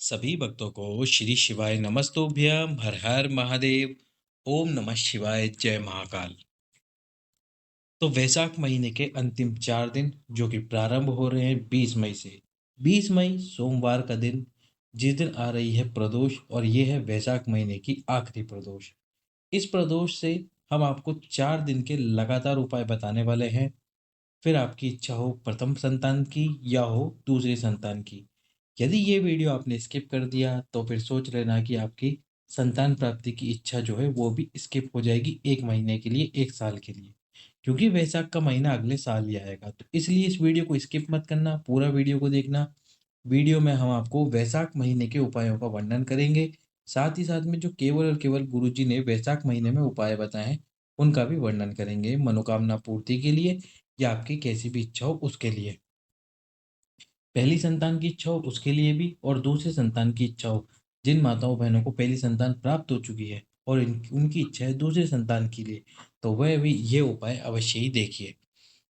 सभी भक्तों को श्री शिवाय नमस्तुभ्यं हर हर महादेव। ओम नमः शिवाय, जय महाकाल। तो वैशाख महीने के अंतिम 4 दिन जो कि प्रारंभ हो रहे हैं 20 मई से। 20 मई सोमवार का दिन, जिस दिन आ रही है प्रदोष, और ये है वैशाख महीने की आखिरी प्रदोष। इस प्रदोष से हम आपको 4 दिन के लगातार उपाय बताने वाले हैं। फिर आपकी इच्छा हो प्रथम संतान की या हो दूसरे संतान की। यदि ये वीडियो आपने स्किप कर दिया तो फिर सोच लेना कि आपकी संतान प्राप्ति की इच्छा जो है वो भी स्किप हो जाएगी, 1 महीने के लिए, 1 साल के लिए। क्योंकि वैशाख का महीना अगले साल ही आएगा, तो इसलिए इस वीडियो को स्किप मत करना, पूरा वीडियो को देखना। वीडियो में हम आपको वैशाख महीने के उपायों का वर्णन करेंगे। साथ ही साथ में जो केवल और केवल गुरुजी ने वैशाख महीने में उपाय बताए हैं उनका भी वर्णन करेंगे, मनोकामना पूर्ति के लिए या आपकी कैसी भी इच्छा हो उसके लिए। पहली संतान की इच्छा हो उसके लिए भी, और दूसरे संतान की इच्छा हो, जिन माताओं बहनों को पहली संतान प्राप्त हो चुकी है और उनकी इच्छा है दूसरे संतान के लिए, तो वह भी ये उपाय अवश्य ही देखिए।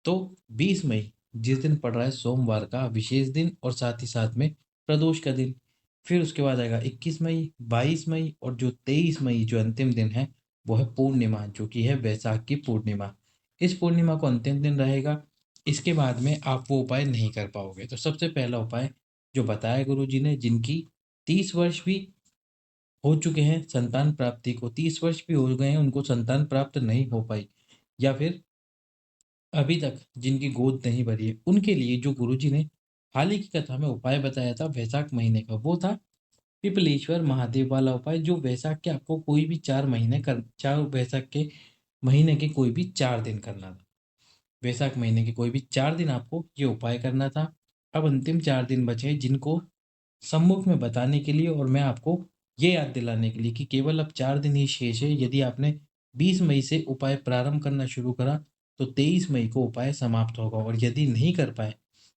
तो 20 मई, जिस दिन पड़ रहा है सोमवार का विशेष दिन और साथ ही साथ में प्रदोष का दिन। फिर उसके बाद आएगा 21 मई, 22 मई, और जो 23 मई जो अंतिम दिन है वो है पूर्णिमा, जो कि है वैशाख की पूर्णिमा। इस पूर्णिमा को अंतिम दिन रहेगा। इसके बाद में आप वो उपाय नहीं कर पाओगे। तो सबसे पहला उपाय जो बताया गुरु जी ने, जिनकी 30 वर्ष भी हो चुके हैं संतान प्राप्ति को, 30 वर्ष भी हो गए हैं उनको संतान प्राप्त नहीं हो पाई, या फिर अभी तक जिनकी गोद नहीं भरी है, उनके लिए जो गुरुजी ने हाल ही की कथा में उपाय बताया था वैशाख महीने का, वो था पिपलेश्वर महादेव वाला उपाय, जो वैशाख के आपको कोई भी 4 महीने कर 4 वैशाख के महीने के कोई भी 4 दिन करना था। वैशाख महीने के कोई भी 4 दिन आपको ये उपाय करना था। अब अंतिम 4 दिन बचे हैं, जिनको सम्मुख में बताने के लिए और मैं आपको ये याद दिलाने के लिए कि केवल अब 4 दिन ही शेष है। यदि आपने 20 मई से उपाय प्रारंभ करना शुरू करा तो 23 मई को उपाय समाप्त होगा, और यदि नहीं कर पाए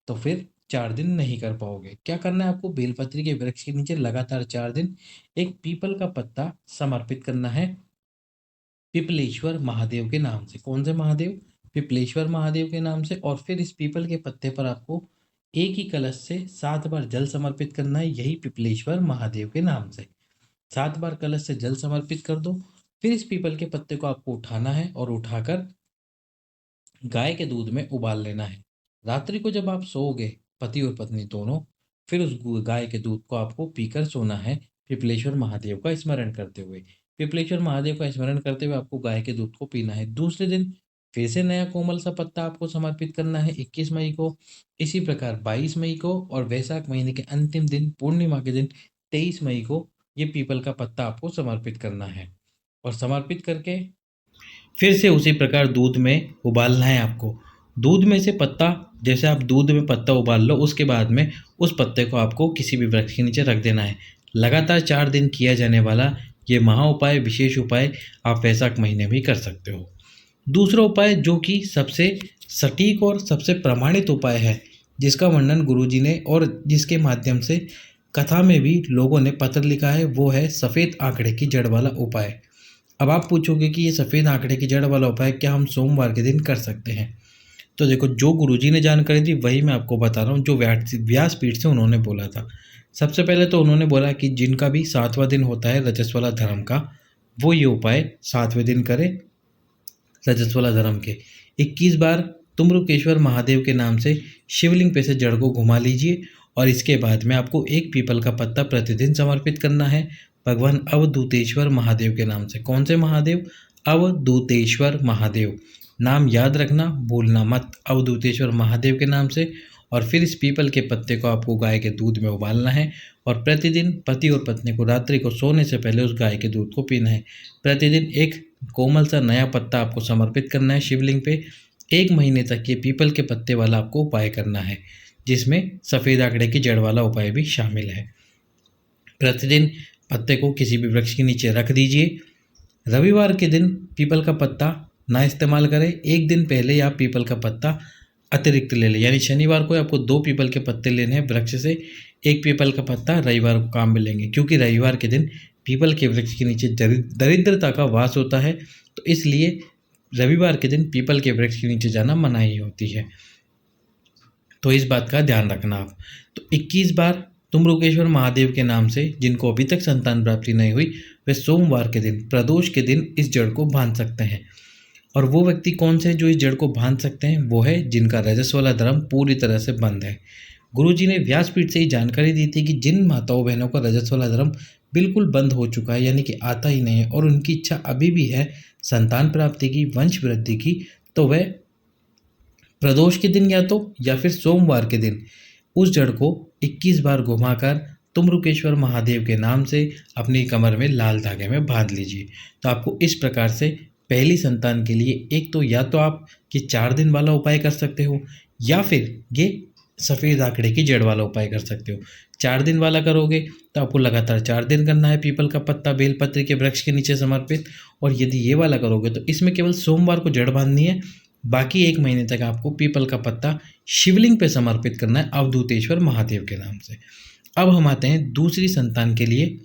तो फिर 4 दिन नहीं कर पाओगे। क्या करना है आपको? बेलपत्री के वृक्ष के नीचे लगातार 4 दिन एक पीपल का पत्ता समर्पित करना है पिपलेश्वर महादेव के नाम से। कौन से महादेव? पिपलेश्वर महादेव के नाम से। और फिर इस पीपल के पत्ते पर आपको एक ही कलश से 7 बार जल समर्पित करना है, यही पिपलेश्वर महादेव के नाम से। 7 बार कलश से जल समर्पित कर दो। फिर इस पीपल के पत्ते को आपको उठाना है और उठाकर गाय के दूध में उबाल लेना है। रात्रि को जब आप सोओगे, पति और पत्नी दोनों, फिर उस गाय के दूध को आपको पीकर सोना है, पिपलेश्वर महादेव का स्मरण करते हुए। पिपलेश्वर महादेव का स्मरण करते हुए आपको गाय के दूध को पीना है। दूसरे दिन फिर से नया कोमल सा पत्ता आपको समर्पित करना है 21 मई को। इसी प्रकार 22 मई को, और वैशाख महीने के अंतिम दिन पूर्णिमा के दिन 23 मई को ये पीपल का पत्ता आपको समर्पित करना है। और समर्पित करके फिर से उसी प्रकार दूध में उबालना है आपको। दूध में से पत्ता, जैसे आप दूध में पत्ता उबाल लो, उसके बाद में उस पत्ते को आपको किसी भी वृक्ष के नीचे रख देना है। लगातार 4 दिन किया जाने वाला ये महा उपाय, विशेष उपाय आप वैशाख महीने में कर सकते हो। दूसरा उपाय जो कि सबसे सटीक और सबसे प्रमाणित उपाय है, जिसका वर्णन गुरुजी ने और जिसके माध्यम से कथा में भी लोगों ने पत्र लिखा है, वो है सफ़ेद आंकड़े की जड़ वाला उपाय। अब आप पूछोगे कि ये सफ़ेद आंकड़े की जड़ वाला उपाय क्या हम सोमवार के दिन कर सकते हैं? तो देखो, जो गुरुजी ने जानकारी दी वही मैं आपको बता रहा हूँ, जो व्यासपीठ से उन्होंने बोला था। सबसे पहले तो उन्होंने बोला कि जिनका भी 7वां दिन होता है रजस्वला धर्म का, वो ये उपाय 7वें दिन करे रजस्वला धर्म के। 21 बार तुम्रुकेश्वर महादेव के नाम से शिवलिंग पे से जड़ को घुमा लीजिए, और इसके बाद में आपको एक पीपल का पत्ता प्रतिदिन समर्पित करना है भगवान अवधूतेश्वर महादेव के नाम से। कौन से महादेव? अवधूतेश्वर महादेव। नाम याद रखना, भूलना मत, अवधूतेश्वर महादेव के नाम से। और फिर इस पीपल के पत्ते को आपको गाय के दूध में उबालना है, और प्रतिदिन पति और पत्नी को रात्रि को सोने से पहले उस गाय के दूध को पीना है। प्रतिदिन एक कोमल सा नया पत्ता आपको समर्पित करना है शिवलिंग पे। 1 महीने तक ये पीपल के पत्ते वाला आपको उपाय करना है, जिसमें सफ़ेद आंकड़े की जड़ वाला उपाय भी शामिल है। प्रतिदिन पत्ते को किसी भी वृक्ष के नीचे रख दीजिए। रविवार के दिन पीपल का पत्ता ना इस्तेमाल करें, एक दिन पहले ही आप पीपल का पत्ता अतिरिक्त ले लें। यानी शनिवार को आपको 2 पीपल के पत्ते लेने हैं वृक्ष से, एक पीपल का पत्ता रविवार को काम में लेंगे, क्योंकि रविवार के दिन पीपल के वृक्ष के नीचे दरिद्रता का वास होता है, तो इसलिए रविवार के दिन पीपल के वृक्ष के नीचे जाना मनाही होती है। तो इस बात का ध्यान रखना आप। तो 21 बार तुम्रुकेश्वर महादेव के नाम से जिनको अभी तक संतान प्राप्ति नहीं हुई, वे सोमवार के दिन, प्रदोष के दिन इस जड़ को बांध सकते हैं। और वो व्यक्ति कौन से जो इस जड़ को बांध सकते हैं? वो है जिनका रजस वाला धर्म पूरी तरह से बंद है। गुरुजी ने व्यासपीठ से ही जानकारी दी थी कि जिन माताओं बहनों का रजस वाला धर्म बिल्कुल बंद हो चुका है, यानी कि आता ही नहीं है, और उनकी इच्छा अभी भी है संतान प्राप्ति की, वंश वृद्धि की, तो वह प्रदोष के दिन या फिर सोमवार के दिन उस जड़ को 21 बार घुमाकर तुम्रुकेश्वर महादेव के नाम से अपनी कमर में लाल धागे में बांध लीजिए। तो आपको इस प्रकार से पहली संतान के लिए एक तो या तो आप ये 4 दिन वाला उपाय कर सकते हो, या फिर ये सफ़ेद आंकड़े की जड़ वाला उपाय कर सकते हो। 4 दिन वाला करोगे तो आपको लगातार 4 दिन करना है पीपल का पत्ता बेलपत्री के वृक्ष के नीचे समर्पित। और यदि ये वाला करोगे तो इसमें केवल सोमवार को जड़ बांधनी है, बाकी 1 महीने तक आपको पीपल का पत्ता शिवलिंग पे समर्पित करना है अवधूतेश्वर महादेव के नाम से। अब हम आते हैं दूसरी संतान के लिए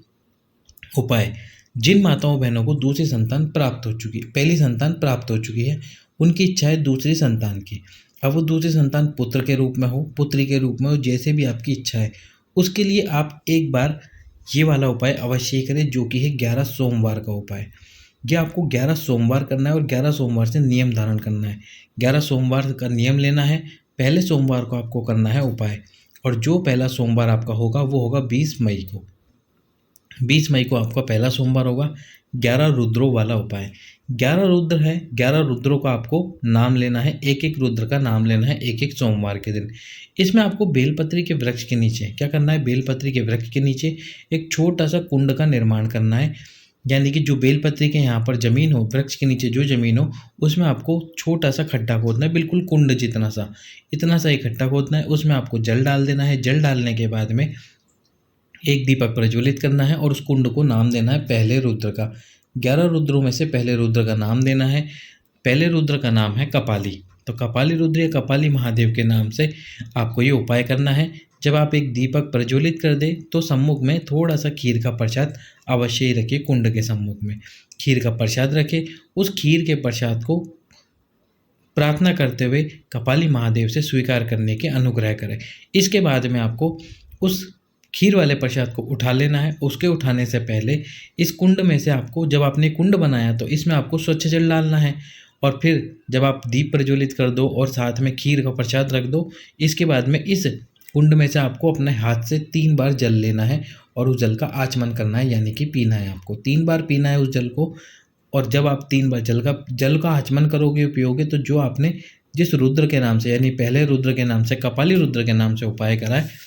उपाय। जिन माताओं बहनों को दूसरी संतान प्राप्त हो चुकी, पहली संतान प्राप्त हो चुकी है, उनकी इच्छा है दूसरी संतान की। अब वो दूसरी संतान पुत्र के रूप में हो, पुत्री के रूप में हो, जैसे भी आपकी इच्छा है, उसके लिए आप एक बार ये वाला उपाय अवश्य ही करें, जो कि है 11 सोमवार का उपाय। ये आपको 11 सोमवार करना है और 11 सोमवार से नियम धारण करना है। 11 सोमवार का नियम लेना है, पहले सोमवार को आपको करना है उपाय, और जो पहला सोमवार आपका होगा वो होगा 20 मई को। 20 मई को आपका पहला सोमवार होगा। 11 रुद्रों वाला उपाय, 11 रुद्र है, 11 रुद्रों का आपको नाम लेना है, एक एक रुद्र का नाम लेना है एक एक सोमवार के दिन। इसमें आपको बेलपत्री के वृक्ष के नीचे क्या करना है? बेलपत्री के वृक्ष के नीचे एक छोटा सा कुंड का निर्माण करना है, यानी कि जो बेलपत्री के यहाँ पर ज़मीन हो, वृक्ष के नीचे जो ज़मीन हो, उसमें आपको छोटा सा खड्डा खोदना है, बिल्कुल कुंड जितना सा, इतना सा ही खड्डा खोदना है। उसमें आपको जल डाल देना है। जल डालने के बाद में एक दीपक प्रज्वलित करना है और उस कुंड को नाम देना है पहले रुद्र का। 11 रुद्रों में से पहले रुद्र का नाम देना है। पहले रुद्र का नाम है कपाली। तो कपाली रुद्र या कपाली महादेव के नाम से आपको ये उपाय करना है। जब आप एक दीपक प्रज्वलित कर दें तो सम्मुख में थोड़ा सा खीर का प्रसाद अवश्य ही रखिए। कुंड के सम्मुख में खीर का प्रसाद रखें। उस खीर के प्रसाद को प्रार्थना करते हुए कपाली महादेव से स्वीकार करने के अनुग्रह करें। इसके बाद में आपको उस खीर वाले प्रसाद को उठा लेना है। उसके उठाने से पहले इस कुंड में से आपको, जब आपने कुंड बनाया तो इसमें आपको स्वच्छ जल डालना है, और फिर जब आप दीप प्रज्वलित कर दो और साथ में खीर का प्रसाद रख दो, इसके बाद में इस कुंड में से आपको अपने हाथ से 3 बार जल लेना है और उस जल का आचमन करना है, यानी कि पीना है। आपको 3 बार पीना है उस जल को। और जब आप 3 बार जल का आचमन करोगे, पियोगे, तो जो आपने जिस रुद्र के नाम से, यानी पहले रुद्र के नाम से, कपाली रुद्र के नाम से उपाय करा है,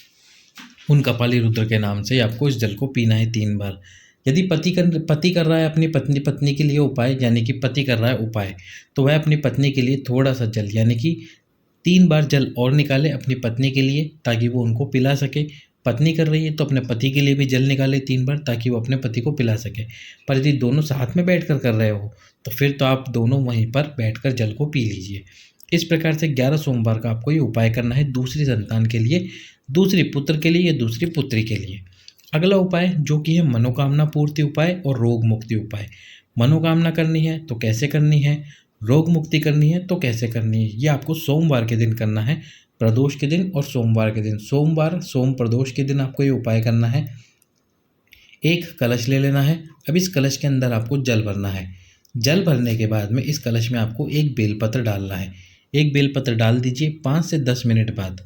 उन कपाली रुद्र के नाम से आपको इस जल को पीना है 3 बार। यदि पति कर रहा है अपनी पत्नी के लिए उपाय, यानी कि पति कर रहा है उपाय, तो वह अपनी पत्नी के लिए थोड़ा सा जल, यानी कि 3 बार जल और निकाले अपनी पत्नी के लिए, ताकि वो उनको पिला सके। पत्नी कर रही है तो अपने पति के लिए भी जल निकाले 3 बार, ताकि वो अपने पति को पिला सके। पर यदि दोनों साथ में बैठ कर रहे हो तो फिर तो आप दोनों वहीं पर बैठ जल को पी लीजिए। इस प्रकार से 11 सोमवार का आपको ये उपाय करना है दूसरी संतान के लिए, दूसरी पुत्र के लिए या दूसरी पुत्री के लिए। अगला उपाय जो कि है मनोकामना पूर्ति उपाय और रोग मुक्ति उपाय। मनोकामना करनी है तो कैसे करनी है, रोग मुक्ति करनी है तो कैसे करनी है, ये आपको सोमवार के दिन करना है, प्रदोष के दिन और सोमवार के दिन। सोमवार सोम प्रदोष के दिन आपको ये उपाय करना है। एक कलश ले लेना है। अब इस कलश के अंदर आपको जल भरना है। जल भरने के बाद में इस कलश में आपको एक बेलपत्र डालना है। एक बेलपत्र डाल दीजिए। 5 से 10 मिनट बाद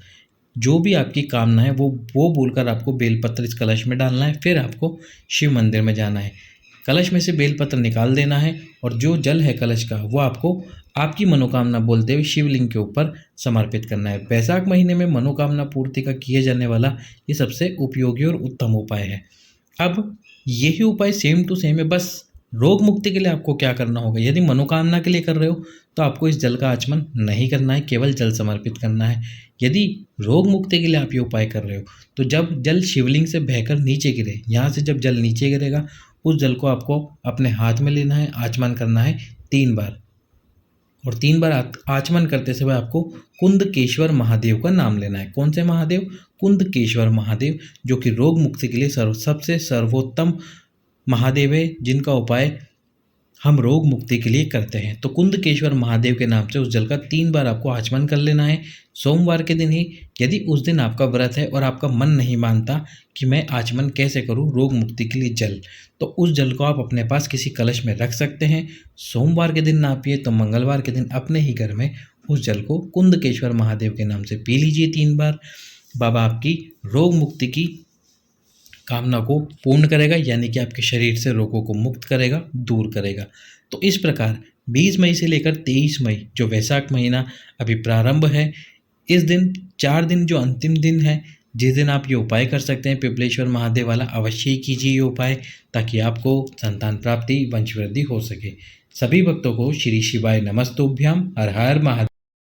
जो भी आपकी कामना है वो बोलकर आपको बेलपत्र इस कलश में डालना है। फिर आपको शिव मंदिर में जाना है, कलश में से बेलपत्र निकाल देना है और जो जल है कलश का वो आपको आपकी मनोकामना बोलते हुए शिवलिंग के ऊपर समर्पित करना है। वैशाख महीने में मनोकामना पूर्ति का किए जाने वाला ये सबसे उपयोगी और उत्तम उपाय है। अब यही उपाय सेम टू सेम है, बस रोग मुक्ति के लिए आपको क्या करना होगा। यदि मनोकामना के लिए कर रहे हो तो आपको इस जल का आचमन नहीं करना है, केवल जल समर्पित करना है। यदि रोग मुक्ति के लिए आप ये उपाय कर रहे हो तो जब जल शिवलिंग से बहकर नीचे गिरे, यहाँ से जब जल नीचे गिरेगा उस जल को आपको अपने हाथ में लेना है, आचमन करना है 3 बार। और 3 बार आचमन करते समय आपको कुंदकेश्वर महादेव का नाम लेना है। कौन से महादेव? कुंदकेश्वर महादेव, जो कि रोग मुक्ति के लिए सबसे सर्वोत्तम महादेव है, जिनका उपाय हम रोग मुक्ति के लिए करते हैं। तो कुंदकेश्वर महादेव के नाम से उस जल का 3 बार आपको आचमन कर लेना है, सोमवार के दिन ही। यदि उस दिन आपका व्रत है और आपका मन नहीं मानता कि मैं आचमन कैसे करूं रोग मुक्ति के लिए जल, तो उस जल को आप अपने पास किसी कलश में रख सकते हैं। सोमवार के दिन ना पिए तो मंगलवार के दिन अपने ही घर में उस जल को कुंदकेश्वर महादेव के नाम से पी लीजिए 3 बार। बाबा आपकी रोग मुक्ति की कामना को पूर्ण करेगा, यानी कि आपके शरीर से रोगों को मुक्त करेगा, दूर करेगा। तो इस प्रकार 20 मई से लेकर 23 मई जो वैशाख महीना अभी प्रारंभ है, इस दिन 4 दिन जो अंतिम दिन है, जिस दिन आप ये उपाय कर सकते हैं पिपलेश्वर महादेव वाला, अवश्य ही कीजिए ये उपाय, ताकि आपको संतान प्राप्ति, वंश वृद्धि हो सके। सभी भक्तों को श्री शिवाय नमस्तुभ्याम। हर हर महादेव।